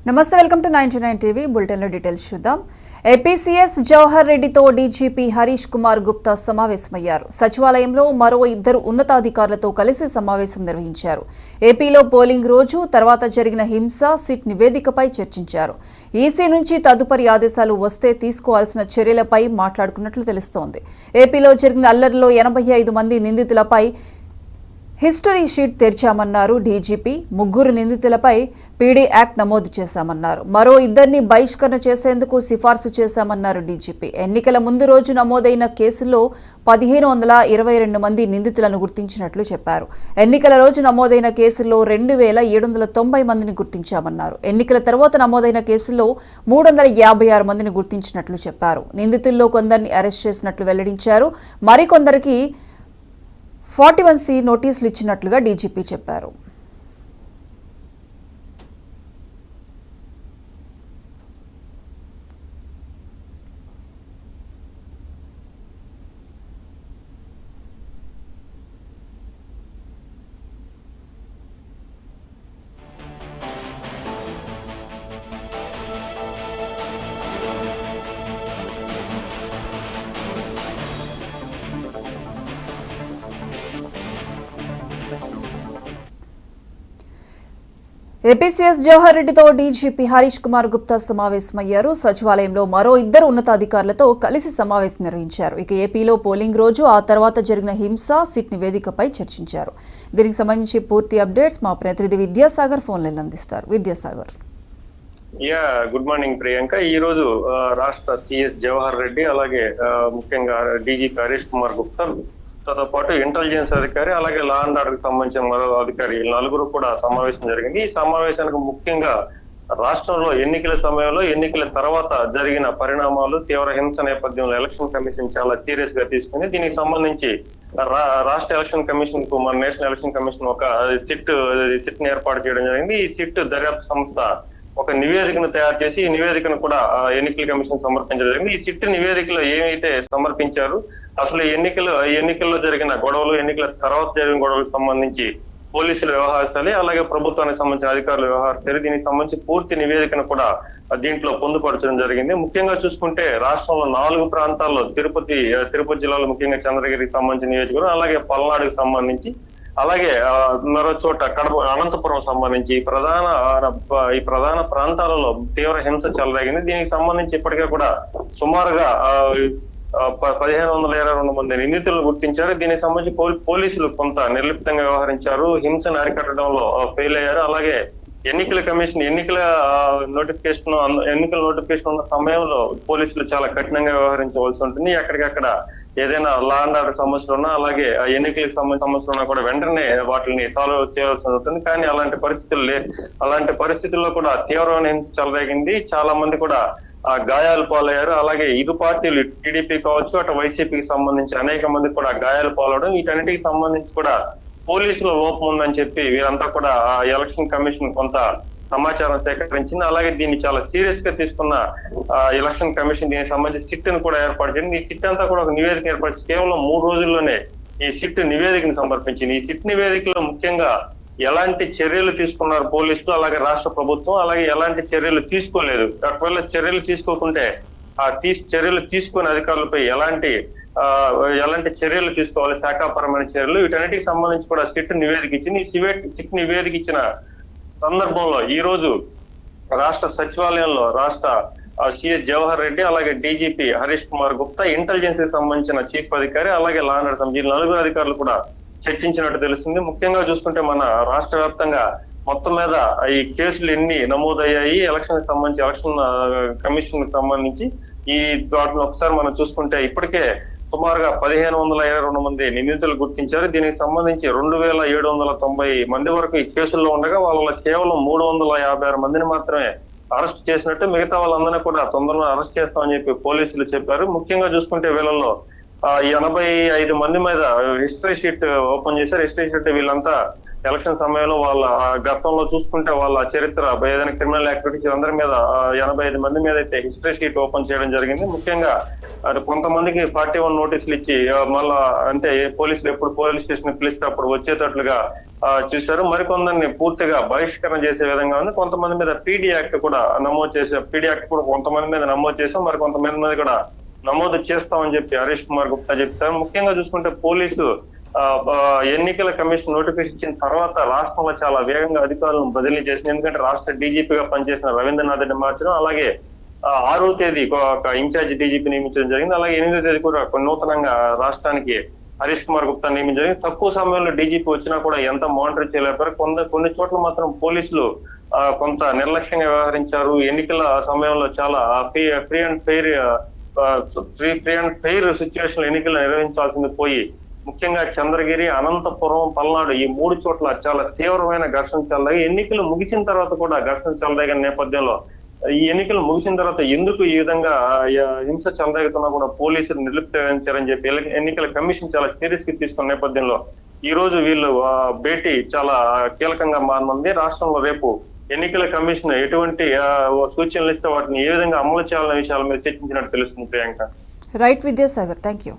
నమస్తే, welcome to 99 TV. బులెటిన్లో details చూద్దాం. ఏపీసీఎస్ జవహర్ రెడ్డితో డీజీపీ హరీష్ కుమార్ గుప్తా సమావేశమయ్యారు. సచివాలయంలో మరో 2 ఉన్నతాధికారులతో కలిసి సమావేశం నిర్వహించారు. ఏపీలో పోలింగ్ రోజు తర్వాత జరిగిన హింస, సిట్ నివేదికపై చర్చించారు. ఈసీ నుంచి తదుపరి ఆదేశాలు వస్తే తీసుకోవాల్సిన చర్యలపై మాట్లాడుకున్నట్లు తెలుస్తోంది. ఏపీలో జరిగిన అల్లర్లో 85 మంది నిందితులపై హిస్టరీ షీట్ తెరిచామన్నారు డీజీపీ. 3 నిందితులపై పీడీ యాక్ట్ నమోదు చేశామన్నారు. మరో 2ని బహిష్కరణ చేసేందుకు సిఫార్సు చేశామన్నారు డీజీపీ. ఎన్నికల ముందు రోజు నమోదైన కేసుల్లో 1522 మంది నిందితులను గుర్తించినట్లు చెప్పారు. ఎన్నికల రోజు నమోదైన కేసుల్లో 2790 మందిని గుర్తించామన్నారు. ఎన్నికల తర్వాత నమోదైన కేసుల్లో 356 మందిని గుర్తించినట్లు చెప్పారు. నిందితుల్లో కొందరిని అరెస్ట్ చేసినట్లు వెల్లడించారు. మరికొందరికి 41C నోటీసులు ఇచ్చినట్లుగా డీజీపీ చెప్పారు. ఏపీసీఎస్ జవహర్ రెడ్డితో డీజీపీ హరీష్ కుమార్ గుప్తా సమావేశమయ్యారు. సచివాలయంలో మరో 2 ఉన్నతాధికారులతో కలిసి సమావేశం నిర్వహించారు. ఇక ఏపీలో పోలింగ్ రోజు ఆ తర్వాత జరిగిన హింస, సిట్ నివేదికపై చర్చించారు. దీనికి సంబంధించి పూర్తి అప్డేట్స్ మా ప్రతినిధి విద్యాసాగర్ ఫోన్ లైన్ అందిస్తారు. విద్యాసాగర్. Good morning Priyanka. ఈ రోజు రాష్ట్ర సిఎస్ జవహర్ రెడ్డి అలాగే ముఖ్యంగా డీజీపీ హరీష్ కుమార్ గుప్తా తో పాటు ఇంటెలిజెన్స్ అధికారి అలాగే లా అండ్ ఆర్డర్ కి సంబంధించిన మరో అధికారి 4 కూడా సమావేశం జరిగింది. ఈ సమావేశానికి ముఖ్యంగా రాష్ట్రంలో ఎన్నికల సమయంలో, ఎన్నికల తర్వాత జరిగిన పరిణామాలు, తీవ్ర హింస నేపథ్యంలో ఎలక్షన్ కమిషన్ చాలా సీరియస్ గా తీసుకుని దీనికి సంబంధించి రాష్ట్ర ఎలక్షన్ కమిషన్ కు మన నేషనల్ ఎలక్షన్ కమిషన్ ఒక సిట్ ని ఏర్పాటు చేయడం జరిగింది. ఈ సిట్ దర్యాప్తు సంస్థ ఒక నివేదికను తయారు చేసి ఈ నివేదికను కూడా ఎన్నికల కమిషన్ సమర్పించడం జరిగింది. ఈ సిట్ నివేదికలో ఏమైతే సమర్పించారు, అసలు ఎన్నికల్లో జరిగిన గొడవలు, ఎన్నికల తర్వాత జరిగిన గొడవలకు సంబంధించి పోలీసులు వ్యవహరించాలి, అలాగే ప్రభుత్వానికి సంబంధించిన అధికారులు వ్యవహరించాలి. దీనికి సంబంధించి పూర్తి నివేదికను కూడా దీంట్లో పొందుపరచడం జరిగింది. ముఖ్యంగా చూసుకుంటే రాష్ట్రంలో 4 ప్రాంతాల్లో తిరుపతి జిల్లాలో ముఖ్యంగా చంద్రగిరికి సంబంధించిన నియోజకవర్గం, అలాగే పల్నాడుకు సంబంధించి, అలాగే మరో చోట కడప, అనంతపురం సంబంధించి ఈ ప్రధాన ప్రాంతాలలో తీవ్ర హింస చెలరేగింది. దీనికి సంబంధించి ఇప్పటికే కూడా సుమారుగా 1522 మంది నిందితులను గుర్తించారు. దీనికి సంబంధించి పోలీసులు కొంత నిర్లిప్తంగా వ్యవహరించారు, హింసను అరికట్టడంలో ఫెయిల్ అయ్యారు. అలాగే ఎన్నికల కమిషన్ ఎన్నికల నోటిఫికేషన్ ఉన్న సమయంలో పోలీసులు చాలా కఠినంగా వ్యవహరించవలసి ఉంటుంది. ఎక్కడికక్కడ ఏదైనా లా అండ్ ఆర్డర్ సమస్యలు ఉన్నా, అలాగే ఎన్నికలకు సంబంధించిన సమస్యలు ఉన్నా కూడా వెంటనే వాటిని సాల్వ్ చేయాల్సి ఉంటుంది. కానీ అలాంటి పరిస్థితుల్లో కూడా తీవ్రమైన హింస చెలరేగింది. చాలా మంది కూడా గాయాలు పాలయ్యారు. అలాగే ఇరు పార్టీలు, టీడీపీ కావచ్చు, అటు వైసీపీకి సంబంధించి అనేక మంది కూడా గాయాలు పాలవడం, వీటన్నిటికి సంబంధించి కూడా పోలీసుల లోపం ఉందని చెప్పి వీరంతా కూడా ఎలక్షన్ కమిషన్ కొంత సమాచారం సేకరించింది. అలాగే దీన్ని చాలా సీరియస్ గా తీసుకున్న ఎలక్షన్ కమిషన్ దీనికి సంబంధించి సిట్ ను కూడా ఏర్పాటు చేసింది. ఈ సిట్ అంతా కూడా ఒక నివేదిక ఏర్పాటు కేవలం 3 రోజుల్లోనే ఈ సిట్ నివేదికను సమర్పించింది. ఈ సిట్ నివేదికలో ముఖ్యంగా ఎలాంటి చర్యలు తీసుకున్నారు పోలీసులు, అలాగే రాష్ట్ర ప్రభుత్వం, అలాగే ఎలాంటి చర్యలు తీసుకోలేదు, ఒకవేళ చర్యలు తీసుకోకుంటే చర్యలు తీసుకునే అధికారులపై ఎలాంటి చర్యలు తీసుకోవాలి, శాఖాపరమైన చర్యలు, వీటన్నిటికి సంబంధించి కూడా సిట్ నివేదిక ఇచ్చింది. ఈ సిట్ నివేదిక ఇచ్చిన సందర్భంలో ఈ రోజు రాష్ట్ర సచివాలయంలో రాష్ట్ర సిఎస్ జవహర్ రెడ్డి, అలాగే డీజీపీ హరీష్ కుమార్ గుప్తా, ఇంటెలిజెన్స్ కి సంబంధించిన చీఫ్ అధికారి, అలాగే లా అండ్ ఆర్డర్ సంబంధించిన 4 అధికారులు కూడా చర్చించినట్టు తెలుస్తుంది. ముఖ్యంగా చూసుకుంటే మన రాష్ట్ర వ్యాప్తంగా మొత్తం మీద ఈ కేసులు ఎన్ని నమోదయ్యాయి, ఎలక్షన్ సంబంధించి ఎలక్షన్ కమిషన్ కి సంబంధించి ఈ వాటిని ఒకసారి మనం చూసుకుంటే ఇప్పటికే సుమారుగా 1522 మంది నిందితులు గుర్తించారు. దీనికి సంబంధించి 2790 మంది వరకు ఈ కేసుల్లో ఉండగా వాళ్ళలో కేవలం 356 మందిని మాత్రమే అరెస్ట్ చేసినట్టు, మిగతా వాళ్ళందరినీ కూడా తొందరగా అరెస్ట్ చేస్తామని చెప్పి పోలీసులు చెప్పారు. ముఖ్యంగా చూసుకుంటే వీళ్ళల్లో 85 మంది మీద హిస్టరీ షీట్ ఓపెన్ చేశారు. హిస్టరీ షీట్ వీళ్ళంతా ఎలక్షన్ సమయంలో వాళ్ళ గతంలో చూసుకుంటే వాళ్ళ చరిత్ర ఏదైనా క్రిమినల్ యాక్టివిటీస్ అందరి మీద 85 మంది మీద అయితే హిస్టరీ షీట్ ఓపెన్ చేయడం జరిగింది. ముఖ్యంగా కొంతమందికి 41 నోటీసులు ఇచ్చి మళ్ళా అంటే పోలీసులు ఎప్పుడు పోలీస్ స్టేషన్ పిలిస్తే అప్పుడు వచ్చేటట్లుగా చూశారు. మరికొందరిని పూర్తిగా బహిష్కరణ చేసే విధంగా ఉంది. కొంతమంది మీద పీడీ యాక్ట్ కూడా నమోదు చేశారు. పీడీ యాక్ట్ కూడా కొంతమంది మీద నమోదు చేశాం, మరి కొంతమంది మీద కూడా నమోదు చేస్తామని చెప్పి హరీష్ కుమార్ గుప్తా చెప్తారు. ముఖ్యంగా చూసుకుంటే పోలీసు ఎన్నికల కమిషన్ నోటిఫికేషన్ ఇచ్చిన తర్వాత రాష్ట్రంలో చాలా వేగంగా అధికారులను బదిలీ చేసింది. ఎందుకంటే రాష్ట్ర డీజీపీగా పనిచేసిన రవీంద్రనాథ్ రెడ్డి మార్చడం, అలాగే 6వ తేదీ ఒక ఇన్ఛార్జ్ డీజీపీ నియమించడం జరిగింది. అలాగే 8వ తేదీ కూడా నూతనంగా రాష్ట్రానికి హరీష్ కుమార్ గుప్తా నియమించడం జరిగింది. తక్కువ సమయంలో డీజీపీ వచ్చినా కూడా ఎంత మానిటర్ చేయలేకపోయారు. కొన్ని చోట్ల మాత్రం పోలీసులు కొంత నిర్లక్ష్యంగా వ్యవహరించారు. ఎన్నికల సమయంలో చాలా ఫ్రీ అండ్ ఫెయిర్ సిచ్యువేషన్ ఎన్నికలు నిర్వహించాల్సింది పోయి ముఖ్యంగా చంద్రగిరి, అనంతపురం, పల్నాడు ఈ 3 చోట్ల చాలా తీవ్రమైన ఘర్షణ చెలదాయి. ఎన్నికలు ముగిసిన తర్వాత కూడా ఘర్షణ చెలదాగిన నేపథ్యంలో ఈ ఎన్నికలు ముగిసిన తర్వాత ఎందుకు ఈ విధంగా హింస చెలదాగుతున్నా కూడా పోలీసులు నిర్లిప్త వహించారని చెప్పి ఎన్నికల కమిషన్ చాలా సీరియస్ గా తీసుకున్న నేపథ్యంలో ఈ రోజు వీళ్ళు భేటీ చాలా కీలకంగా మారనుంది. రాష్ట్రంలో రేపు ఎన్నికల కమిషన్ ఎటువంటి సూచనలు ఇస్తే వాటిని ఏ విధంగా అమలు చేయాలనే విషయాల మీద చర్చించినట్టు తెలుస్తుంది. Priyanka. Right Vidyasagar, thank you.